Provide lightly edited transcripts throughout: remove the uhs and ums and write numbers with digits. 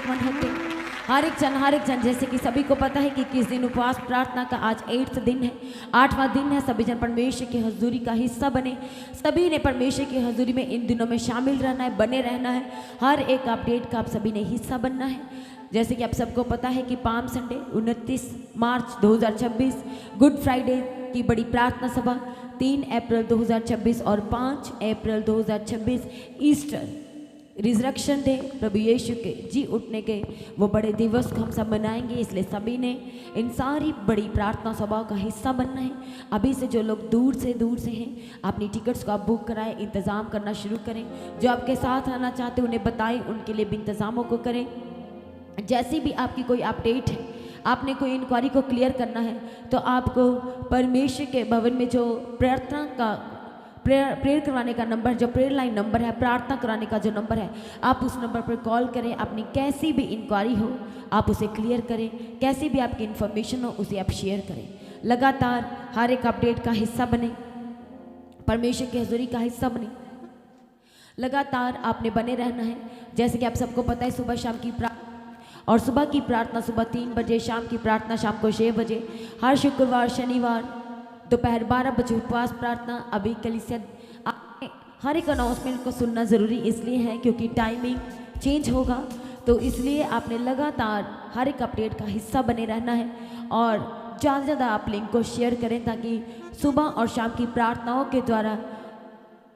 आवश्यक होते हैं। हर एक जन जैसे कि सभी को पता है कि किस दिन उपवास प्रार्थना का आज 8वां दिन है, 8वां दिन है। सभी जन परमेश्वर की हजूरी का हिस्सा बने। सभी ने परमेश्वर की हजूरी में इन दिनों में शामिल रहना है, बने रहना है। हर एक अपडेट का आप सभी ने हिस्सा बनना है। जैसे कि आप सबको पता है कि पाम संडे 29 मार्च 2026, गुड फ्राइडे की बड़ी प्रार्थना सभा 3 अप्रैल 2026 और 5 अप्रैल 2026 ईस्टर रिजरेक्शन डे, प्रभु यीशु के जी उठने के वो बड़े दिवस को हम सब मनाएंगे। इसलिए सभी ने इन सारी बड़ी प्रार्थना सभाओं का हिस्सा बनना है। अभी से जो लोग दूर से हैं अपनी टिकट्स को आप बुक कराएं, इंतज़ाम करना शुरू करें। जो आपके साथ आना चाहते हैं उन्हें बताएं, उनके लिए भी इंतज़ामों को करें। जैसी भी आपकी कोई अपडेट है, आपने कोई इंक्वायरी को क्लियर करना है तो आपको परमेश्वर के भवन में जो प्रार्थना का प्रेयर करवाने का नंबर, जो प्रेयर लाइन नंबर है, प्रार्थना कराने का जो नंबर है, आप उस नंबर पर कॉल करें। अपनी कैसी भी इंक्वायरी हो आप उसे क्लियर करें, कैसी भी आपकी इन्फॉर्मेशन हो उसे आप शेयर करें। लगातार हर एक अपडेट का हिस्सा बने, परमेश्वर की हजूरी का हिस्सा बने। लगातार आपने बने रहना है। जैसे कि आप सबको पता है सुबह शाम की और सुबह की प्रार्थना सुबह 3 बजे, शाम की प्रार्थना शाम को 6 बजे, हर शुक्रवार शनिवार दोपहर 12 बजे उपवास प्रार्थना। अभी कलीसिया हर एक अनाउंसमेंट को सुनना ज़रूरी इसलिए है क्योंकि टाइमिंग चेंज होगा, तो इसलिए आपने लगातार हर एक अपडेट का हिस्सा बने रहना है और ज़्यादा से ज़्यादा आप लिंक को शेयर करें ताकि सुबह और शाम की प्रार्थनाओं के द्वारा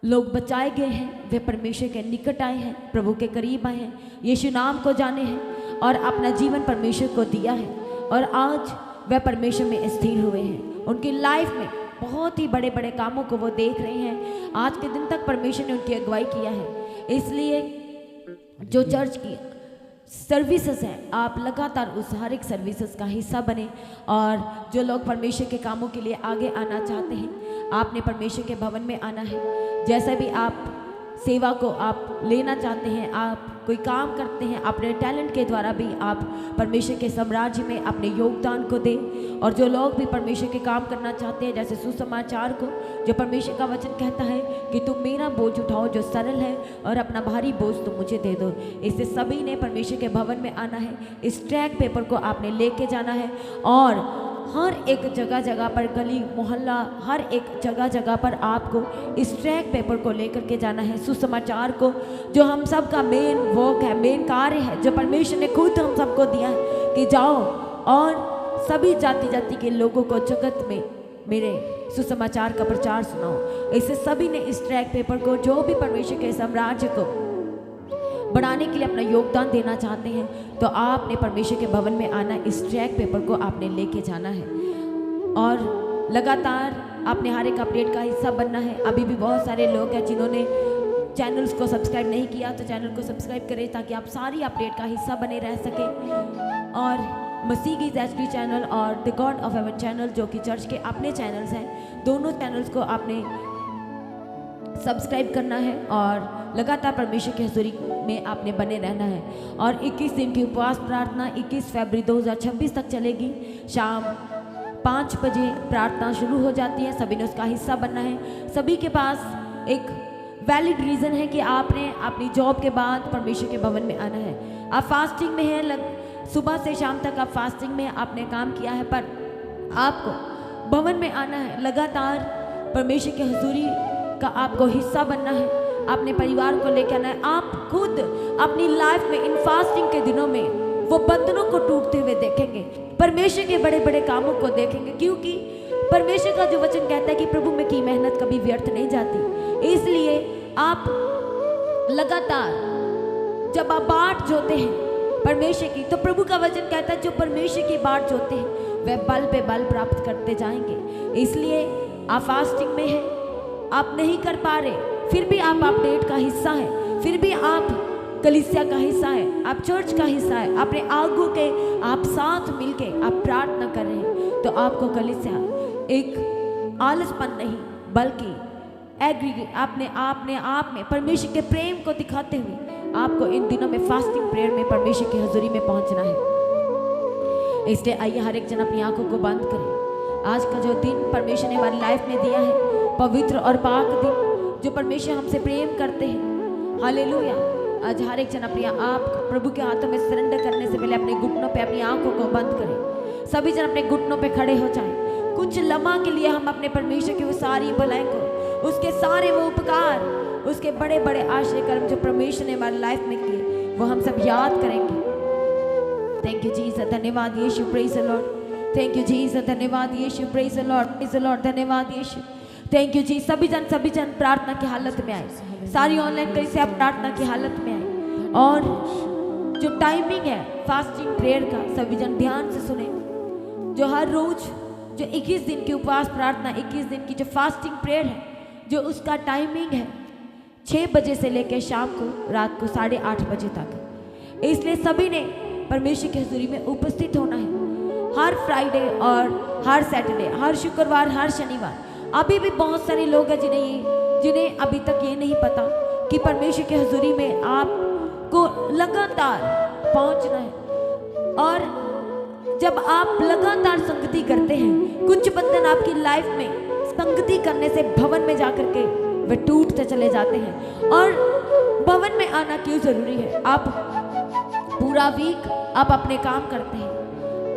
लोग बचाए गए हैं, वे परमेश्वर के निकट आए हैं, प्रभु के करीब आए हैं, यीशु नाम को जाने हैं और अपना जीवन परमेश्वर को दिया है और आज वह परमेश्वर में स्थिर हुए हैं। उनकी लाइफ में बहुत ही बड़े बड़े कामों को वो देख रहे हैं। आज के दिन तक परमेश्वर ने उनकी अगुवाई किया है। इसलिए जो चर्च की सर्विसेज हैं आप लगातार उस हर एक सर्विसेज का हिस्सा बने और जो लोग परमेश्वर के कामों के लिए आगे आना चाहते हैं आपने परमेश्वर के भवन में आना है। जैसा भी आप सेवा को आप लेना चाहते हैं, आप कोई काम करते हैं, अपने टैलेंट के द्वारा भी आप परमेश्वर के साम्राज्य में अपने योगदान को दें। और जो लोग भी परमेश्वर के काम करना चाहते हैं, जैसे सुसमाचार को, जो परमेश्वर का वचन कहता है कि तुम मेरा बोझ उठाओ जो सरल है और अपना भारी बोझ तुम मुझे दे दो, इससे सभी ने परमेश्वर के भवन में आना है। इस ट्रैक पेपर को आपने लेके जाना है और हर एक जगह जगह पर, गली मोहल्ला, हर एक जगह जगह पर आपको इस ट्रैक पेपर को लेकर के जाना है। सुसमाचार को जो हम सब का मेन वर्क है, मेन कार्य है, जो परमेश्वर ने खुद हम सबको दिया है कि जाओ और सभी जाति जाति के लोगों को जगत में मेरे सुसमाचार का प्रचार सुनाओ। इससे सभी ने इस ट्रैक पेपर को, जो भी परमेश्वर के साम्राज्य को बढ़ाने के लिए अपना योगदान देना चाहते हैं तो आपने परमेश्वर के भवन में आना, इस ट्रैक पेपर को आपने लेके जाना है और लगातार आपने हर एक अपडेट का हिस्सा बनना है। अभी भी बहुत सारे लोग हैं जिन्होंने चैनल्स को सब्सक्राइब नहीं किया, तो चैनल को सब्सक्राइब करें ताकि आप सारी अपडेट का हिस्सा बने रह सकें। और मसीह की एचडी चैनल और the God of haven channel जो कि चर्च के अपने चैनल्स हैं, दोनों चैनल्स को आपने सब्सक्राइब करना है और लगातार परमेश्वर की हजूरी में आपने बने रहना है। और 21 दिन की उपवास प्रार्थना 21 फरवरी 2026 तक चलेगी। शाम 5 बजे प्रार्थना शुरू हो जाती है, सभी ने उसका हिस्सा बनना है। सभी के पास एक वैलिड रीज़न है कि आपने अपनी जॉब के बाद परमेश्वर के भवन में आना है। आप फास्टिंग में हैं, सुबह से शाम तक आप फास्टिंग में आपने काम किया है, पर आपको भवन में आना है। लगातार परमेश्वर की हजूरी का आपको हिस्सा बनना है, अपने परिवार को लेकर आना है। आप खुद अपनी लाइफ में इन फास्टिंग के दिनों में वो बंधनों को टूटते हुए देखेंगे, परमेश्वर के बड़े बड़े कामों को देखेंगे, क्योंकि परमेश्वर का जो वचन कहता है कि प्रभु में की मेहनत कभी व्यर्थ नहीं जाती। इसलिए आप लगातार जब आप बाट जोते हैं परमेश्वर की, तो प्रभु का वचन कहता है जो परमेश्वर की बाट जोते हैं वह बल पे बल प्राप्त करते जाएंगे। इसलिए आप फास्टिंग में हैं, आप नहीं कर पा रहे, फिर भी आप अपडेट का हिस्सा है, फिर भी आप कलीसिया का हिस्सा है, आप चर्च का हिस्सा है, अपने आगू के आप साथ मिलके आप प्रार्थना कर रहे हैं, तो आपको कलीसिया एक आलसपन नहीं बल्कि एग्रीगेट अपने आप में परमेश्वर के प्रेम को दिखाते हुए आपको इन दिनों में फास्टिंग प्रेयर में परमेश्वर की हजूरी में पहुंचना है। इसलिए आइए हर एक जन अपनी आंखों को बंद करें। आज का जो दिन परमेश्वर ने हमारी लाइफ में दिया है, पवित्र और पाक दिन, जो परमेश्वर हमसे प्रेम करते हैं, हालेलुया, आज हर एक जन अपने आप को प्रभु के हाथों में सरेंडर करने से पहले अपने घुटनों पे अपनी आंखों को बंद करें। सभी जन अपने घुटनों पे खड़े हो जाएं। कुछ लम्हा के लिए हम अपने परमेश्वर की वो सारी भलाई को, उसके सारे वो उपकार, उसके बड़े बड़े आश्चर्य कर्म जो परमेश्वर ने हमारी लाइफ में किए, वो हम सब याद करेंगे। थैंक यू जीसस, धन्यवाद Yeshu, praise the Lord. Thank you Jesus, धन्यवाद Yeshu, praise the Lord, praise the Lord, धन्यवाद यीशु। थैंक यू जी। सभी जन प्रार्थना की हालत में आए, सारी ऑनलाइन कहीं से आप प्रार्थना की हालत में आए। और जो टाइमिंग है फास्टिंग प्रेयर का, सभी जन ध्यान से सुने। जो हर रोज जो 21 दिन की उपवास प्रार्थना, 21 दिन की जो फास्टिंग प्रेयर है, जो उसका टाइमिंग है 6 बजे से लेकर शाम को रात को 8:30 बजे तक। इसलिए सभी ने परमेश्वर की हजूरी में उपस्थित होना है। हर फ्राइडे और हर सैटरडे, हर शुक्रवार, हर शनिवार। अभी भी बहुत सारे लोग हैं जिन्हें अभी तक ये नहीं पता कि परमेश्वर की हजूरी में आपको लगातार पहुंचना है। और जब आप लगातार संगति करते हैं, कुछ बंधन आपकी लाइफ में संगति करने से भवन में जाकर के वे टूटते चले जाते हैं। और भवन में आना क्यों जरूरी है? आप पूरा वीक आप अपने काम करते हैं,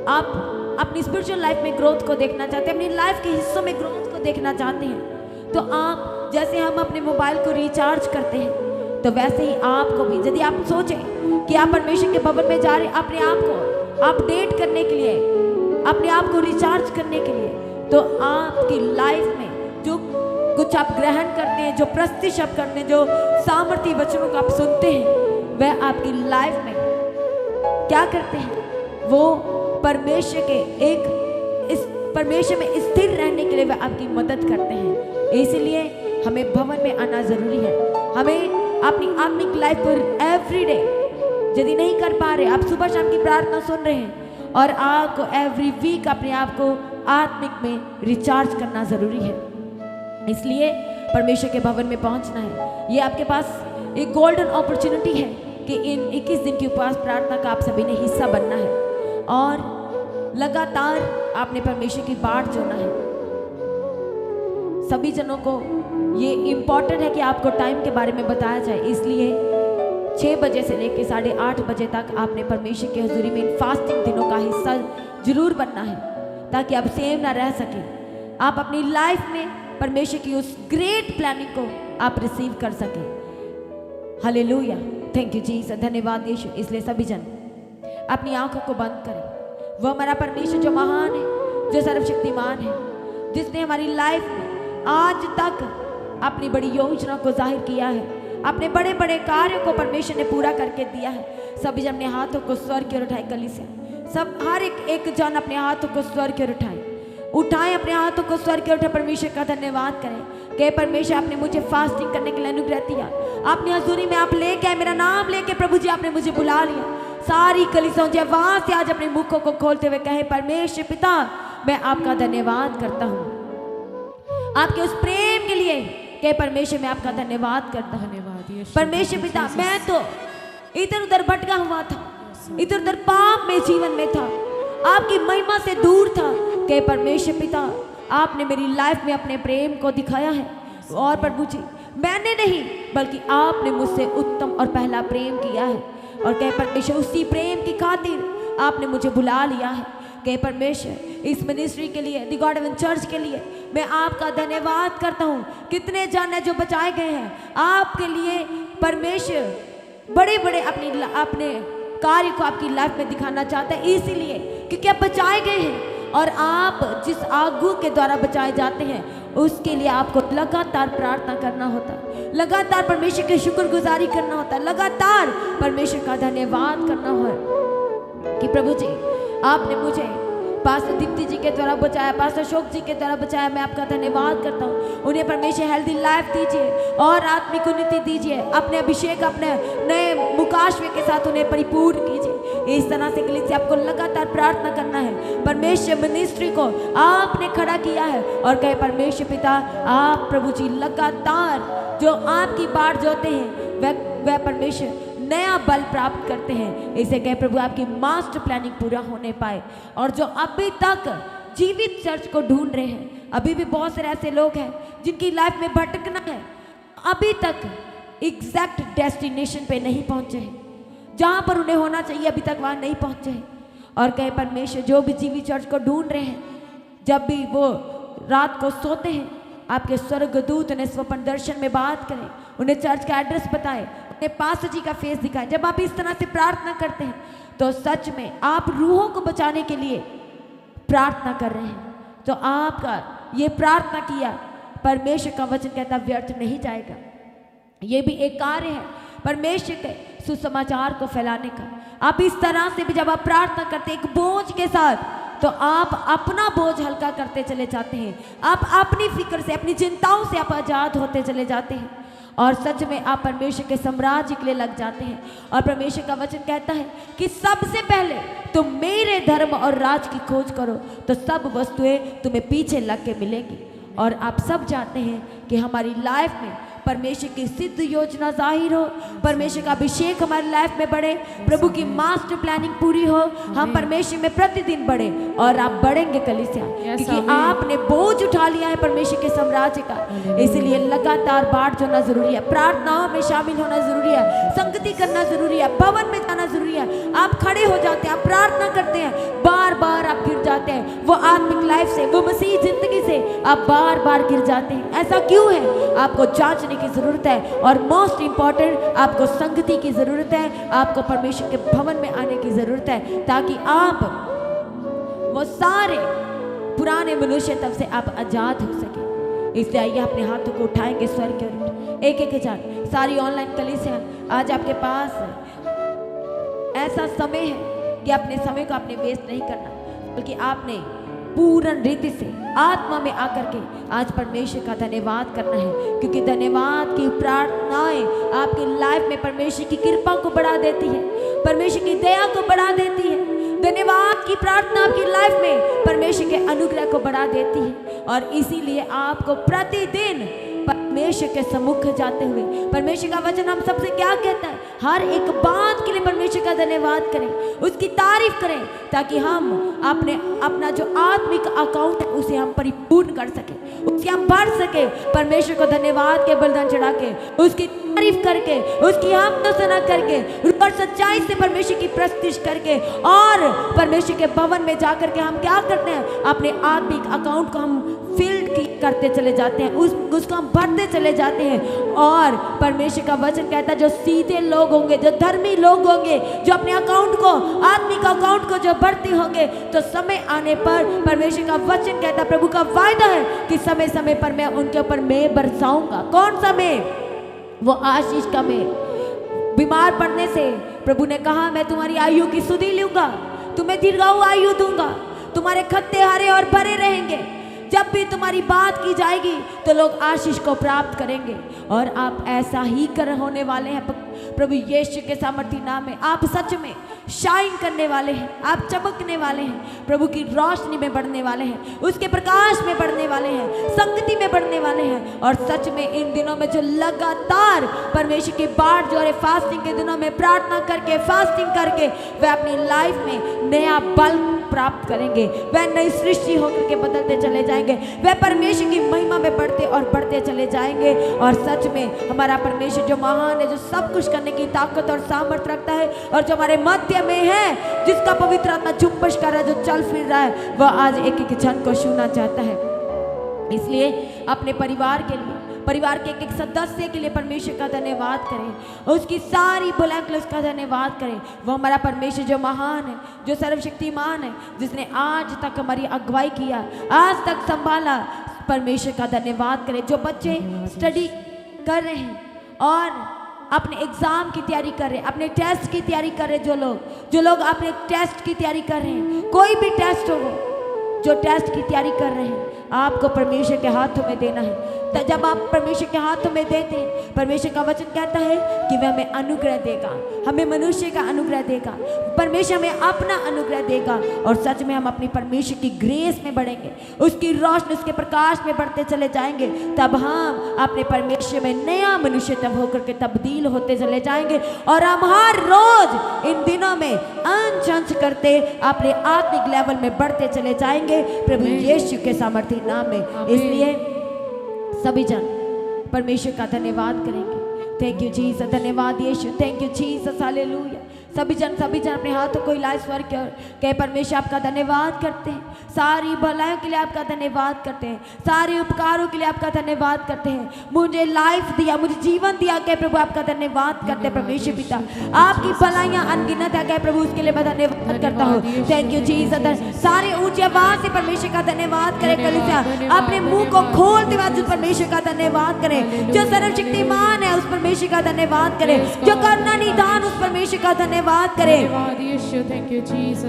आप अपनी स्पिरिचुअल लाइफ में ग्रोथ को देखना चाहते हैं, अपनी लाइफ के हिस्सों में ग्रोथ को देखना चाहते हैं, तो आप जैसे हम अपने मोबाइल को रिचार्ज करते हैं, तो वैसे ही आपको भी, यदि आप सोचें कि आप परमेश्वर के भवन में जा रहे हैं अपने आप को अपडेट करने के लिए, अपने आप को रिचार्ज करने के लिए, तो आपकी लाइफ में जो कुछ आप ग्रहण करते हैं, जो प्रस्ति शब्द करते हैं, जो सामर्थ्य वचनों को आप सुनते हैं, वह आपकी लाइफ में क्या करते हैं? वो परमेश्वर में स्थिर रहने के लिए वह आपकी मदद करते हैं। इसलिए हमें भवन में आना जरूरी है। हमें अपनी आत्मिक लाइफ पर एवरीडे, यदि नहीं कर पा रहे, आप सुबह शाम की प्रार्थना सुन रहे हैं और आपको एवरी वीक अपने आप को आत्मिक में रिचार्ज करना जरूरी है। इसलिए परमेश्वर के भवन में पहुंचना है। ये आपके पास एक गोल्डन अपॉर्चुनिटी है कि इन 21 दिन की उपवास प्रार्थना का आप सभी ने हिस्सा बनना है और लगातार आपने परमेश्वर की बाट जोड़ना है। सभी जनों को ये इम्पॉर्टेंट है कि आपको टाइम के बारे में बताया जाए। इसलिए 6 बजे से लेकर 8:30 बजे तक आपने परमेश्वर की हजूरी में इन फास्टिंग दिनों का हिस्सा जरूर बनना है, ताकि आप सेम ना रह सके। आप अपनी लाइफ में परमेश्वर की उस ग्रेट प्लानिंग को आप रिसीव कर सके। हालेलुया, थैंक यू जीसस, धन्यवाद यीशु। इसलिए सभी जन अपनी आंखों को बंद करें। वो हमारा परमेश्वर जो महान है, जो सर्वशक्तिमान है, जिसने हमारी लाइफ में आज तक अपनी बड़ी योजना को जाहिर किया है, अपने बड़े बड़े कार्यों को परमेश्वर ने पूरा करके दिया है। सभी जन अपने हाथों को स्वर की ओर उठाए। कलीसिया सब हर एक जन अपने हाथों को स्वर की ओर उठाएं अपने हाथों को स्वर की ओर उठाए। परमेश्वर का धन्यवाद करें कि परमेश्वर आपने मुझे फास्टिंग करने के लिए अनुग्रह दिया। आपने हजूरी में आप लेके आए, मेरा नाम लेके प्रभु जी आपने मुझे बुला लिया। सारी कलीसियाओं जो वहां से आज अपने मुखों को खोलते हुए कहे, परमेश्वर पिता मैं आपका धन्यवाद करता हूँ, आपके उस प्रेम के लिए कि परमेश्वर मैं आपका धन्यवाद करता हूँ। परमेश्वर पिता मैं तो इधर उधर भटका हुआ था, इधर उधर पाप में जीवन में था, आपकी महिमा से दूर था, कि परमेश्वर पिता आपने मेरी लाइफ में अपने प्रेम को दिखाया है। और प्रभु जी मैंने नहीं बल्कि आपने मुझसे उत्तम और पहला प्रेम किया है। और कहे परमेश्वर उसी प्रेम की खातिर आपने मुझे बुला लिया है। कहे परमेश्वर इस मिनिस्ट्री के लिए, द गॉड हेवन चर्च के लिए मैं आपका धन्यवाद करता हूँ। कितने जन है जो बचाए गए हैं आपके लिए। परमेश्वर बड़े बड़े अपने कार्य को आपकी लाइफ में दिखाना चाहता है, इसीलिए क्योंकि आप बचाए गए हैं। और आप जिस आगू के द्वारा बचाए जाते हैं उसके लिए आपको लगातार प्रार्थना करना होता है, लगातार परमेश्वर की शुक्रगुजारी करना होता है, लगातार परमेश्वर का धन्यवाद करना हो कि प्रभु जी आपने मुझे पास्टर दीप्ति जी के द्वारा बचाया, पास्टर अशोक जी के द्वारा बचाया। मैं आपका धन्यवाद करता हूँ। उन्हें परमेश्वर हेल्दी लाइफ दीजिए और आत्मिक उन्नति दीजिए। अपने अभिषेक, अपने नए मुकाशवे के साथ उन्हें परिपूर्ण कीजिए। इस तरह से कलीसिया आपको लगातार प्रार्थना करना है। परमेश्वर मिनिस्ट्री को आपने खड़ा किया है और कहे परमेश्वर पिता आप प्रभु जी लगातार जो आपकी बाट जोते हैं वह परमेश्वर नया बल प्राप्त करते हैं। इसे कहे प्रभु आपकी मास्टर प्लानिंग पूरा होने पाए। और जो अभी तक जीवित चर्च को ढूंढ रहे हैं, अभी भी बहुत सारे ऐसे लोग हैं जिनकी लाइफ में भटकना है, अभी तक एग्जैक्ट डेस्टिनेशन पे नहीं पहुंचे हैं, जहां पर उन्हें होना चाहिए अभी तक वहां नहीं पहुंचे हैं। और कहे परमेश्वर जो भी जीवी चर्च को ढूंढ रहे हैं, जब भी वो रात को सोते हैं, आपके स्वर्गदूत उन्हें स्वप्न दर्शन में बात करें, उन्हें चर्च का एड्रेस बताएं, उन्हें पास्टर जी का फेस दिखाएं। जब आप इस तरह से प्रार्थना करते हैं तो सच में आप रूहों को बचाने के लिए प्रार्थना कर रहे हैं। तो आपका ये प्रार्थना किया, परमेश्वर का वचन कहता व्यर्थ नहीं जाएगा। ये भी एक कार्य है परमेश्वर के सुसमाचार को फैलाने का। आप इस तरह से भी जब आप प्रार्थना करते हैं एक बोझ के साथ, तो आप अपना बोझ हल्का करते चले जाते हैं, आप अपनी फिक्र से, अपनी चिंताओं से आप आज़ाद होते चले जाते हैं और सच में आप परमेश्वर के साम्राज्य के लिए लग जाते हैं। और परमेश्वर का वचन कहता है कि सबसे पहले तुम मेरे धर्म और राज की खोज करो तो सब वस्तुएं तुम्हें पीछे लग के मिलेंगी। और आप सब जानते हैं कि हमारी लाइफ में परमेश्वर की सिद्ध योजना जाहिर हो, परमेश्वर का अभिषेक हमारी लाइफ में बढ़े, प्रभु की मास्टर प्लानिंग पूरी हो, हम परमेश्वर में प्रतिदिन बढ़े और आप बढ़ेंगे कलीसिया, क्योंकि आपने बोझ उठा लिया है परमेश्वर के साम्राज्य का। इसलिए लगातार बाढ़ जोना जरूरी है, प्रार्थनाओं में शामिल होना जरूरी है, संगति करना जरूरी है, भवन में जाना जरूरी है। आप खड़े हो जाते हैं, आप प्रार्थना करते हैं, बार बार आप गिर जाते हैं, वो आत्मिक लाइफ से, वो मसीह जिंदगी से आप बार बार गिर जाते हैं। ऐसा क्यों है? आपको जांचने की जरूरत है और मोस्ट इंपॉर्टेंट आपको संगति की जरूरत है, आपको परमेश्वर के भवन में आने की जरूरत है, ताकि आप वो सारे पुराने मनुष्य तब से आप आजाद हो सके। इसलिए आइए अपने हाथों को उठाएंगे स्वर्ग की ओर, एक एक जान सारी ऑनलाइन कलीसिया आज आपके पास ऐसा समय है कि अपने समय को आपने वेस्ट नहीं करना, बल्कि आपने पूर्ण रीति से आत्मा में आकर के आज परमेश्वर का धन्यवाद करना है, क्योंकि धन्यवाद की प्रार्थनाएं आपकी लाइफ में परमेश्वर की कृपा को बढ़ा देती है, परमेश्वर की दया को बढ़ा देती है। धन्यवाद की प्रार्थना आपकी लाइफ में परमेश्वर के अनुग्रह को बढ़ा देती है। और इसीलिए आपको प्रतिदिन परमेश्वर के सम्मुख जाते हुए, परमेश्वर का वचन हम सबसे क्या कहता है, हर एक बात के लिए परमेश्वर का धन्यवाद करें, उसकी तारीफ करें, ताकि हम अपना जो आत्मिक अकाउंट है उसे हम परिपूर्ण कर सके, उससे हम बढ़ सके। परमेश्वर को धन्यवाद के बलिदान चढ़ा के, उसकी तारीफ करके, उसकी आत्मसना करके और सच्चाई से परमेश्वर की प्रस्तुति करके, और परमेश्वर के भवन में जाकर के हम क्या करते हैं, अपने आत्मिक अकाउंट को हम फिल्ड करते चले जाते हैं, उसको हम भरते चले जाते हैं। और परमेश्वर का वचन कहता है जो सीधे लोग होंगे, जो धर्मी लोग होंगे, जो अपने अकाउंट को, आत्मिक अकाउंट को जो भरते होंगे, तो समय आने पर परमेश्वर का वचन कहता है, प्रभु का वायदा है कि समय समय पर मैं उनके ऊपर मैं बरसाऊंगा। कौन सा मैं? वो आशीष का मैं। बीमार पड़ने से प्रभु ने कहा मैं तुम्हारी आयु की सुधि लूंगा, तुम्हें दीर्घायु आयु दूंगा, तुम्हारे खत्ते हरे और भरे रहेंगे। जब भी तुम्हारी बात की जाएगी तो लोग आशीष को प्राप्त करेंगे, और आप ऐसा ही कर होने वाले हैं प्रभु यीशु के सामर्थी नाम में। आप सच में शाइन करने वाले हैं, आप चमकने वाले हैं, प्रभु की रोशनी में बढ़ने वाले हैं, उसके प्रकाश में बढ़ने वाले हैं, संगति में बढ़ने वाले हैं। और सच में इन दिनों में जो लगातार परमेश्वर की बाढ़ जो है, फास्टिंग के दिनों में प्रार्थना करके, फास्टिंग करके, वह अपनी लाइफ में नया बल प्राप्त करेंगे, वह नई सृष्टि होकर के बदलते चले जाएंगे, वह परमेश्वर की महिमा में बढ़ते और बढ़ते चले जाएंगे। और सच में हमारा परमेश्वर जो महान है, जो सब कुछ करने की ताकत और सामर्थ्य रखता है, और जो हमारे मध्य में है, जिसका पवित्र आत्मा जुम्बश कर रहा है, जो चल फिर रहा है, वह आज एक एक जन को छूना चाहता है। इसलिए अपने परिवार के लिए, परिवार के एक एक सदस्य के लिए परमेश्वर का धन्यवाद करें, उसकी सारी बुलंद उसका धन्यवाद करें। वो हमारा परमेश्वर जो महान है, जो सर्वशक्तिमान है, जिसने आज तक हमारी अगुवाई किया, आज तक संभाला, परमेश्वर का धन्यवाद करें। जो बच्चे स्टडी कर रहे हैं और अपने एग्जाम की तैयारी कर रहे हैं, अपने टेस्ट की तैयारी कर रहे हैं, जो लोग अपने टेस्ट की तैयारी कर रहे हैं, कोई भी टेस्ट हो, जो टेस्ट की तैयारी कर रहे हैं, आपको परमेश्वर के हाथों में देना है। तो जब आप परमेश्वर के हाथों में देते हैं, परमेश्वर का वचन कहता है कि वह हमें अनुग्रह देगा, हमें मनुष्य का अनुग्रह देगा, परमेश्वर हमें अपना अनुग्रह देगा। और सच में हम अपनी परमेश्वर की ग्रेस में बढ़ेंगे, उसकी रोशनी, उसके प्रकाश में बढ़ते चले जाएंगे। तब हम अपने परमेश्वर में नया मनुष्य तब होकर के तब्दील होते चले जाएंगे, और हम हर रोज इन दिनों में अंश अंश करते अपने आत्मिक लेवल में बढ़ते चले जाएंगे प्रभु यीशु के सामर्थी नाम में। इसलिए सभी जन परमेश्वर का धन्यवाद करेंगे, थैंक यू जीसस, धन्यवाद Yeshu, thank you Jesus, hallelujah. सभी जन अपने हाथों को हिलाए स्वर के परमेश्वर आपका धन्यवाद करते हैं, सारी भलाइयों के लिए आपका धन्यवाद करते हैं, सारे उपकारों के लिए आपका धन्यवाद करते हैं। मुझे लाइफ दिया, मुझे जीवन दिया कह प्रभु आपका धन्यवाद करते हैं परमेश्वर पिता। आपकी भलाइयाँ अनगिनत है कह प्रभु, उसके लिए मैं धन्यवाद करता हूँ। Thank you Jesus. सारे ऊंची आवाज से परमेश्वर का धन्यवाद करें कलीसिया, अपने मुंह को खोलते हुए उस परमेश्वर का धन्यवाद करें। जो सर्वशक्तिमान है उस परमेश्वर का धन्यवाद करें, जो करुणा निदान उस परमेश्वर का धन्यवाद करें।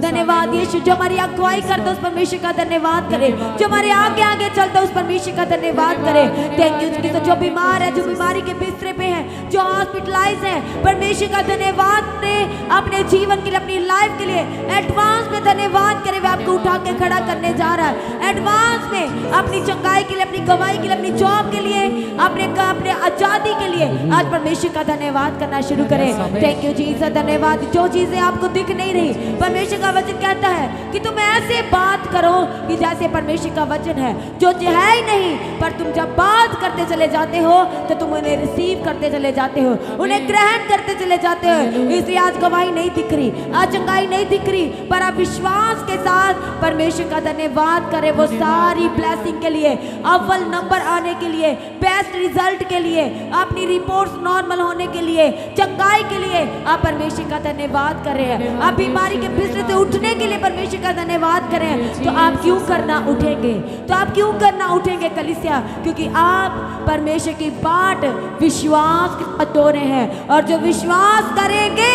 धन्यवाद यीशु। जो हमारी अगुवाई करता उस परमेश्वर का धन्यवाद करें, जो हमारे आगे आगे चलता उस परमेश्वर का धन्यवाद करें। Thank you. तो जो बीमार है, जो बीमारी के बिस्तरे पे है, जो हॉस्पिटलाइज है, परमेश्वर का धन्यवाद करें। अपने जीवन के लिए, अपनी लाइफ के लिए एडवांस में धन्यवाद करें। वे आपको उठा के खड़ा करने जा रहा है एडवांस में, अपनी चंगाई के लिए, अपनी गवाही के लिए, अपनी जॉब के लिए, अपने आजादी के लिए आज परमेश्वर का धन्यवाद करना शुरू करें। थैंक यू जीसस, धन्यवाद। जो चीजें आपको दिख नहीं रही, परमेश्वर का वचन कहता है कि तुम ऐसे बात करो कि जैसे परमेश्वर का वचन है, जो है ही नहीं, पर तुम जब बात करते चले जाते हो तो तुम उन्हें रिसीव करते चले जाते हो, उन्हें ग्रहण करते चले जाते हो। इसलिए आज गवाही नहीं दिख रही, आज चंगाई नहीं दिख रही, पर आप विश्वास के साथ परमेश्वर का धन्यवाद करें। वो सारी ब्लेसिंग के लिए, अव्वल नंबर आने के लिए, बेस्ट रिजल्ट के लिए, अपनी रिपोर्ट्स नॉर्मल होने के लिए, चंगाई के लिए आप परमेश्वर का धन्यवाद कर रहे हैं। आप बीमारी के बिस्तर से उठने के लिए परमेश्वर का धन्यवाद करें। तो आप क्यों करना उठेंगे? तो आप क्यों करना उठेंगे कलीसिया? क्योंकि आप परमेश्वर की बाट विश्वास के साथ तोड़ रहे हैं, और जो विश्वास करेंगे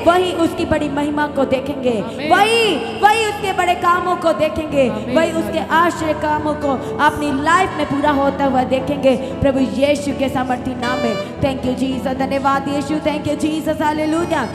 वही उसकी बड़ी महिमा को देखेंगे, वही उसके बड़े कामों को देखेंगे, वही उसके आश्चर्य कामों को अपनी लाइफ में पूरा होता हुआ देखेंगे प्रभु यीशु के सामर्थी नाम में। थैंक यू जीसस, धन्यवाद Yeshu, thank you Jesus, hallelujah.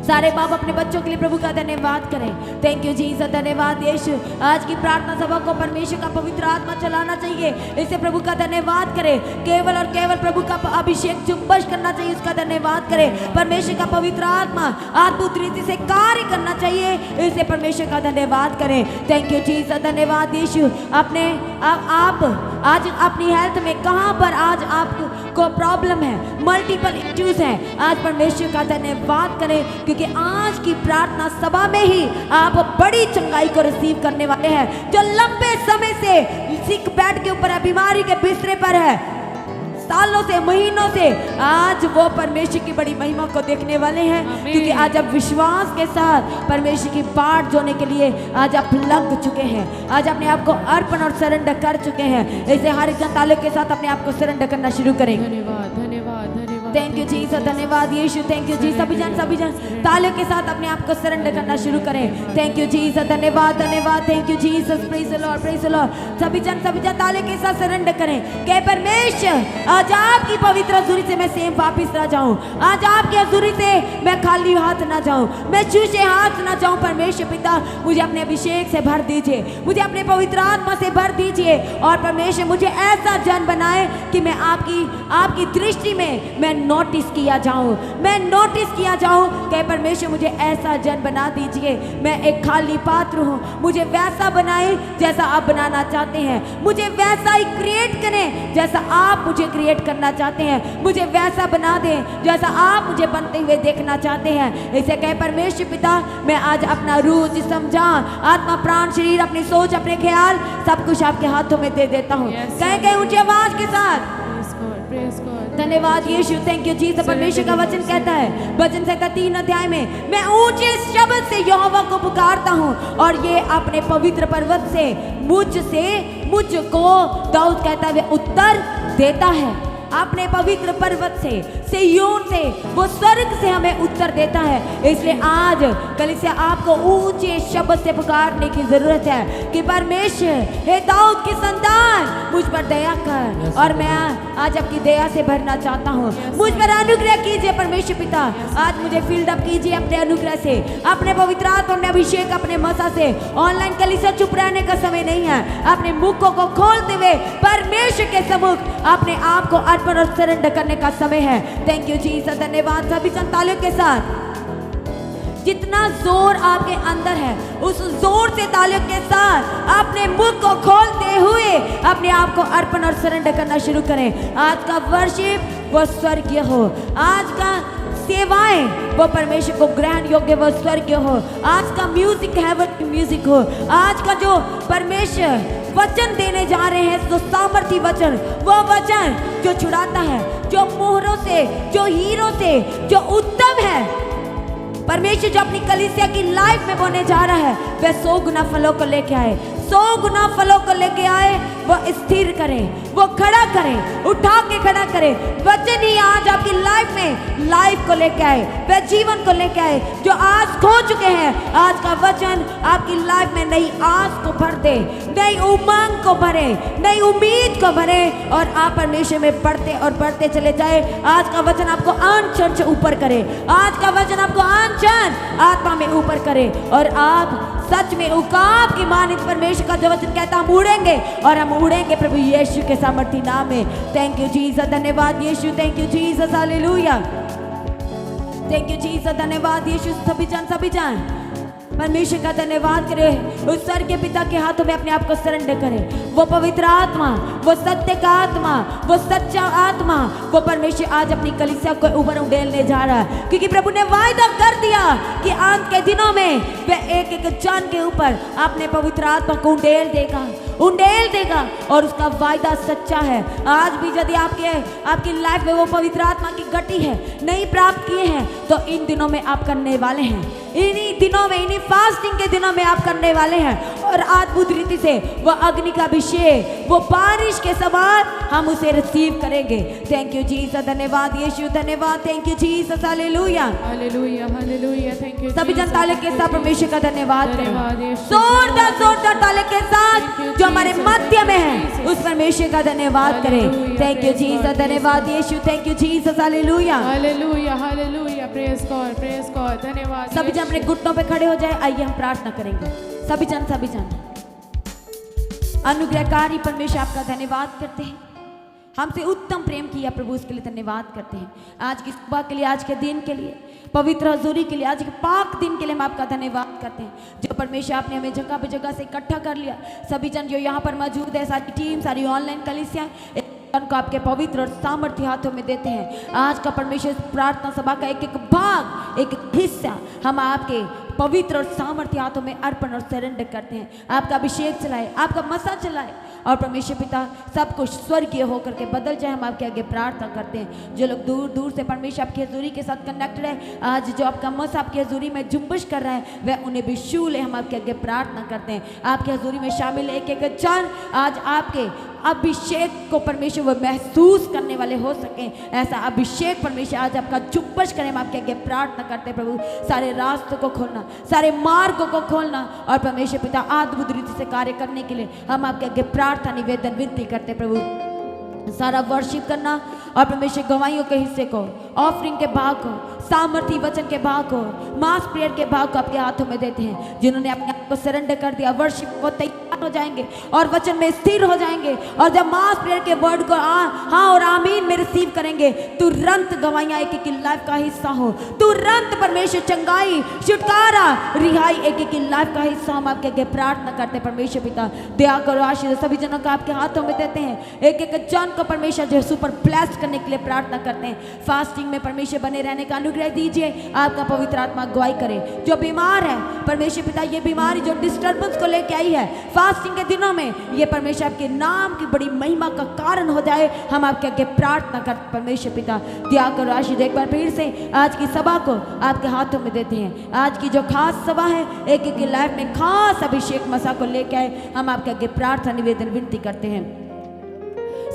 सारे बाप अपने बच्चों के लिए प्रभु का धन्यवाद करें। थैंक यू जीसस, धन्यवाद यीशु। आज की प्रार्थना सभा को परमेश्वर का पवित्र आत्मा चलाना चाहिए, इससे प्रभु का धन्यवाद करें। केवल और केवल प्रभु का अभिषेक जुम्बश करना चाहिए, उसका धन्यवाद करें। परमेश्वर का पवित्र आत्मा अद्भुत रीति से कार्य करना चाहिए, इससे परमेश्वर का धन्यवाद करें। थैंक यू जीसस, धन्यवाद यीशु। आप आज अपनी हेल्थ में कहाँ पर आज आपको प्रॉब्लम है, मल्टीपल इश्यूज हैं, आज परमेश्वर का धन्यवाद करें, क्योंकि आज की प्रार्थना सभा में ही आप बड़ी चंगाई को रिसीव करने वाले हैं। जो लंबे समय से सिक बेड के ऊपर है, बीमारी के बिस्तरे पर है, सालों से, महीनों से, आज वो परमेश्वर की बड़ी महिमा को देखने वाले हैं। क्योंकि आज आप विश्वास के साथ परमेश्वर की बाट जोड़ने के लिए आज आप लग चुके हैं, आज अपने आप को अर्पण और सरेंडर कर चुके हैं। ऐसे हर एक तालों के साथ अपने आप को सरेंडर करना शुरू करें। धन्यवाद, धन्यवाद, धन्यवाद। थैंक यू जीसस, धन्यवाद यीशु, थैंक यू जी। सभी जन तालियों के साथ अपने आप को सरेंडर करना शुरू करें। थैंक यू जीसस, धन्यवाद, धन्यवाद, thank you Jesus, praise the Lord, praise the Lord. सभी जन तालियों के साथ सरेंडर करें कि परमेश्वर आज आपकी पवित्र हज़ूरी से मैं सेम वापिस ना जाऊं, आज आपकी हज़ूरी से मैं खाली हाथ ना जाऊं, मैं छूछे हाथ ना जाऊं। परमेश्वर पिता मुझे अपने अभिषेक से भर दीजिए, मुझे अपने पवित्र आत्मा से भर दीजिए, और परमेश्वर मुझे ऐसा जन बनाए कि मैं आपकी दृष्टि में मैं नोटिस किया जाऊं, मैं नोटिस किया जाऊं। कि परमेश्वर मुझे ऐसा जन बना दीजिए, मैं एक खाली पात्र हूं, मुझे वैसा बनाए जैसा आप बनाना चाहते हैं, मुझे वैसा ही क्रिएट करें जैसा आप मुझे क्रिएट करना चाहते हैं, मुझे वैसा बना दें जैसा आप मुझे बनते हुए देखना चाहते हैं। इसे कहे परमेश्वर पिता, मैं आज अपना रूह, जिस्म, जान, आत्मा, प्राण, शरीर, अपनी सोच, अपने ख्याल, सब कुछ आपके हाथों में दे देता हूँ। कहे ऊंची आवाज के साथ धन्यवाद यीशु, थैंक यू जीसस। परमेश्वर का वचन कहता है, वचन संहिता 3 अध्याय में, मैं ऊंचे शब्द से यहोवा को पुकारता हूँ, और ये अपने पवित्र पर्वत से मुझको दाऊद कहता है उत्तर देता है। अपने पवित्र पर्वत से, सिय्योन से, वो स्वर्ग से हमें उत्तर देता है। इसलिए आज कलीसिया आपको ऊंचे शब्द से पुकारने की जरूरत है कि परमेश्वर, हे दाऊद की संतान, मुझ पर दया कर, और मैं आज आपकी दया से भरना चाहता हूँ। मुझ पर अनुग्रह कीजिए परमेश्वर पिता, आज मुझे फील्ड अप कीजिए अपने अनुग्रह से, अपने पवित्र आत्मा, अपने अभिषेक, अपने मसा से। ऑनलाइन कलीसिया चुप रहने का समय नहीं है, अपने मुखों को खोलते हुए परमेश्वर के सम्मुख अपने आप को अर्पण और सरेंडर करने का समय है। थैंक यू जीसस, धन्यवाद। सभी तालियों के साथ जितना जोर आपके अंदर है, उस जोर से तालियों के साथ अपने मुख को खोलते हुए अपने आप को अर्पण और सरेंडर करना शुरू करें। आज का वर्शिप वो स्वर्गीय हो। आज का सेवाएं वो परमेश्वर को ग्रहण योग्य वो स्वर्गीय हो। आज का म्यूजिक हेवन की म्यूजिक हो। आज का जो परमेश्वर वचन देने जा रहे हैं, जो सामर्थी वचन, वो वचन जो छुड़ाता है, जो मोहरों से, जो हीरों से, जो उत्तम है, परमेश्वर जो अपनी कलीसिया की लाइफ में बोने जा रहा है, वह 100 गुना फलों को लेके आए, 100 गुना फलों को लेके आए। वो स्थिर करे, वो खड़ा करे, उठा के खड़ा करे। वचन ही आज आपकी लाइफ में लाइफ को लेके आए, वह जीवन को लेके आए। जो आज खो चुके हैं, आज का वचन आपकी लाइफ में नई आस को भर दे, नई उमंग को भरे, नई उम्मीद को भरे, और आप परमेश्वर में बढ़ते और बढ़ते चले जाए। आज का वचन आपको अनचन से ऊपर करे, आज का वचन आपको अनचन आत्मा में ऊपर करे, और आप सच में उकाब की मानित परमेश्वर का जो वचन कहता हम उड़ेंगे, और हम उड़ेंगे प्रभु यीशु के सामर्थी नाम में। थैंक यू जीसस, धन्यवाद Yeshu, thank you Jesus, hallelujah, thank you Jesus, धन्यवाद यीशु। सभी जान परमेश्वर का धन्यवाद करें। उस स्वर्ग के पिता के हाथों में अपने आप को सरेंडर करें। वो पवित्र आत्मा, वो सत्य का आत्मा, वो सच्चा आत्मा, वो परमेश्वर आज अपनी कलीसिया को ऊपर उड़ेलने जा रहा है, क्योंकि प्रभु ने वायदा कर दिया कि अंत के दिनों में वह एक एक जन के ऊपर अपने पवित्र आत्मा को उड़ेल देगा, और उसका वायदा सच्चा है। आज भी यदि आपकी लाइफ में वो पवित्र आत्मा की गति है नहीं प्राप्त किए हैं, तो इन दिनों में आप करने वाले हैं, इन्हीं दिनों में, इन्हीं फास्टिंग के दिनों में आप करने वाले हैं, और अद्भुत रीति से वो अग्नि का अभिषेक, वो बारिश के समान हम उसे रिसीव करेंगे। थैंक यू जीसस, धन्यवाद यीशु, धन्यवाद, thank you Jesus, hallelujah, hallelujah, hallelujah, thank you. सभी जन ताले के साथ परमेश्वर का धन्यवाद करें, जोरदार ताले के साथ जो हमारे मध्य में है उस परमेश्वर का धन्यवाद करें। थैंक यू जीसस, धन्यवाद Yeshu, thank you Jesus, hallelujah, hallelujah, hallelujah, praise God, धन्यवाद। सभी जन अपने घुटनों पे खड़े हो जाए। आइए हम प्रार्थना करेंगे। सभी जन अनुग्रहकारी परमेश्वर आपका धन्यवाद करते हैं, हमसे उत्तम प्रेम किया प्रभु, उसके लिए धन्यवाद करते हैं। आज की सुबह के लिए, आज के दिन के लिए, पवित्र हजूरी के लिए, आज के पाक दिन के लिए हम आपका धन्यवाद करते हैं, जो परमेश्वर आपने हमें जगह पे जगह से इकट्ठा कर लिया। सभी जन जो यहाँ पर मौजूद है, सारी टीम, सारी ऑनलाइन कलीसिया को आपके पवित्र और सामर्थ्य हाथों में देते हैं। आज का परमेश्वर प्रार्थना सभा का एक एक भाग, एक एक हिस्सा हम आपके पवित्र और सामर्थ्य हाथों में अर्पण और सरेंडर करते हैं। आपका अभिषेक चलाए, आपका मसा चलाए, और परमेश्वर पिता सब कुछ स्वर्गीय होकर के बदल जाए। हम आपके आगे प्रार्थना करते हैं। जो लोग दूर दूर से परमेश्वर आपकी हजूरी के साथ कनेक्टेड है, आज जो आपका मसा आपकी हजूरी में जुम्बिश कर रहा है, वह उन्हें भी छू ले। हम आपके आगे प्रार्थना करते हैं। आपकी हजूरी में शामिल एक एक जन आज आपके अभिषेक को परमेश्वर वो महसूस करने वाले हो सके, ऐसा अभिषेक परमेश्वर आज आपका जुम्बिश करें। हम आपके आगे प्रार्थना करते हैं प्रभु, सारे रास्तों को खोलना, सारे मार्गों को खोलना, और परमेश्वर पिता अद्भुत रीति से कार्य करने के लिए हम आपके आगे प्रार्थना निवेदन विनती करते हैं प्रभु। सारा वर्शिप करना और परमेश्वर गवाहियों के हिस्से को, ऑफरिंग के भाग को, सामर्थी वचन के भाग को, मास प्रेयर के भाग को आपके हाथों में देते हैं। जिन्होंने अपने आप को सरेंडर कर दिया, वर्शिप वो तैयार हो जाएंगे और वचन में स्थिर हो जाएंगे, और जब मास प्रेयर के वर्ड को हाँ और आमीन में रिसीव करेंगे, तुरंत गवाहियां एक एक लाइफ का हिस्सा हो, तुरंत परमेश्वर चंगाई, छुटकारा, रिहाई एक एक लाइफ का हिस्सा। हम आपके आगे प्रार्थना करते हैं परमेश्वर पिता, दया करो, आशीर्वाद सभी जनों को आपके हाथों में देते हैं। एक एक जन को परमेश्वर जो सुपर ब्लेस्ड करने के लिए प्रार्थना करते हैं। फास्टिंग में परमेश्वर बने रहने का अनुग्रह दीजिए। आपका पवित्र आत्मा गवाही करे। जो बीमार है परमेश्वर पिता, ये बीमारी जो डिस्टर्बेंस को लेके आई है फास्टिंग के दिनों में, ये परमेश्वर आपके नाम की बड़ी महिमा का कारण हो जाए। हम आपके आगे प्रार्थना करते परमेश्वर पिता, दया करो, आशीष। एक बार फिर से आज की सभा को आपके हाथों में देते हैं। आज की जो खास सभा है, एक एक की लाइफ में खास अभिषेक मसा को लेके आए। हम आपके आगे प्रार्थना निवेदन विनती करते हैं।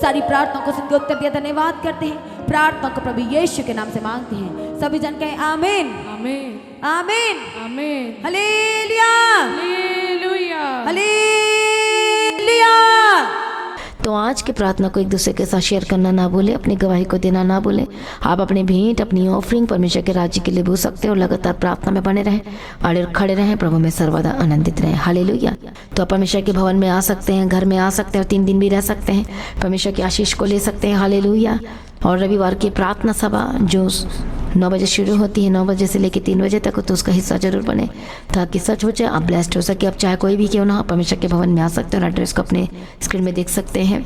सारी प्रार्थना को सुनकर उत्तर दिया, धन्यवाद करते हैं। प्रार्थना को प्रभु यीशु के नाम से मांगते हैं। सभी जन कहें आमीन, आमीन, आमीन, आमीन, हालेलुया, हालेलुया, हालेलुया। तो आज की प्रार्थना को एक दूसरे के साथ शेयर करना ना भूलें, अपनी गवाही को देना ना भूलें। आप अपनी भेंट, अपनी ऑफरिंग परमेश्वर के राज्य के लिए भूल सकते हैं, और लगातार प्रार्थना में बने रहें और खड़े रहें, प्रभु में सर्वदा आनंदित रहें। हालेलुया। तो आप परमेश्वर के भवन में आ सकते हैं, घर में आ सकते हैं, और 3 दिन भी रह सकते हैं, परमेश्वर की आशीष को ले सकते हैं। हालेलुया। और रविवार की प्रार्थना सभा जो 9 बजे शुरू होती है, 9 बजे से लेकर 3 बजे तक, तो उसका हिस्सा जरूर बने, ताकि सच हो जाए, आप ब्लेस्ड हो सके। आप चाहे कोई भी क्यों ना हो, परमेश्वर के भवन में आ सकते हैं, और एड्रेस को अपने स्क्रीन में देख सकते हैं।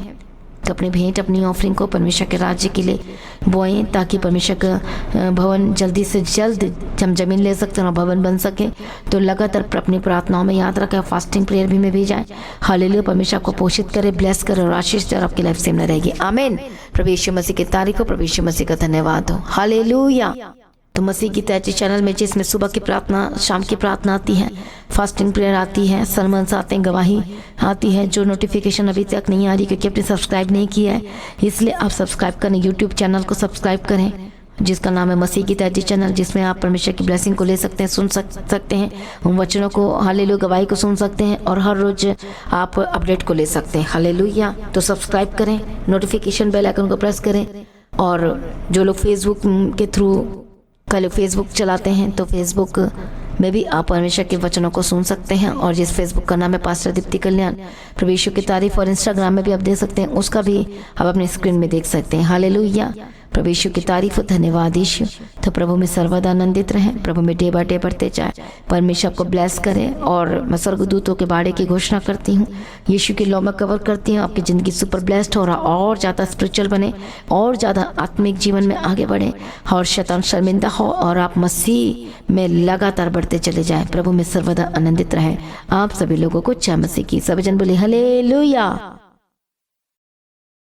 तो अपनी भेंट अपनी ऑफरिंग को परमेश्वर के राज्य के लिए बोएं, ताकि परमेश्वर का भवन जल्दी से जल्द हम जमीन ले सकते हैं और भवन बन सके। तो लगातार अपनी प्रार्थनाओं में याद रखें, फास्टिंग प्रेयर भी में भी जाए। हालेलुया। परमेश्वर आपको पोषित करे, ब्लेस करे और आशीष दे और आपकी लाइफ सेम न रहेगी। आमीन। प्रभु यीशु मसीह की तारीफ हो, प्रभु यीशु मसीह का धन्यवाद हो। हालेलुया। तो मसीह की तैयारी चैनल में जिसमें सुबह की प्रार्थना, शाम की प्रार्थना आती है, फास्टिंग प्रेयर आती है, सरमन्स आते हैं, गवाही आती है। जो नोटिफिकेशन अभी तक नहीं आ रही क्योंकि आपने सब्सक्राइब नहीं किया है, इसलिए आप सब्सक्राइब करें, यूट्यूब चैनल को सब्सक्राइब करें जिसका नाम है मसीह की तैयारी चैनल, जिसमें आप परमेश्वर की ब्लेसिंग को ले सकते हैं, सुन सकते हैं, उन वचनों को, हालेलुया, गवाही को सुन सकते हैं और हर रोज आप अपडेट को ले सकते हैं। हालेलुया। तो सब्सक्राइब करें, नोटिफिकेशन बेल आइकन को प्रेस करें। और जो लोग फेसबुक के थ्रू कल फेसबुक चलाते हैं तो फेसबुक में भी आप परमेश्वर के वचनों को सुन सकते हैं। और जिस फेसबुक का नाम है पास्टर दीप्ति कल्याण, प्रभु यीशु की तारीफ, और इंस्टाग्राम में भी आप देख सकते हैं, उसका भी आप अपनी स्क्रीन में देख सकते हैं। हालेलुया। प्रभु यीशु की तारीफ, धन्यवाद यीशु। तो प्रभु में सर्वदा आनंदित रहें, प्रभु में डे बाय डे बढ़ते जाए, परमेश्वर को ब्लेस करें। और मैं स्वर्गदूतों के बाड़े की घोषणा करती हूँ, यीशु की लॉ में कवर करती हूँ, आपकी ज़िंदगी सुपर ब्लेस्ड हो रहा, और ज़्यादा स्पिरिचुअल बने, और ज़्यादा आत्मिक जीवन में आगे बढ़े, और शैतान शर्मिंदा हो, और आप मसीह में लगातार बढ़ते चले जाएं। प्रभु में सर्वदा आनंदित रहें। आप सभी लोगों को जय मसीह की। सभी जन बोले हालेलुया।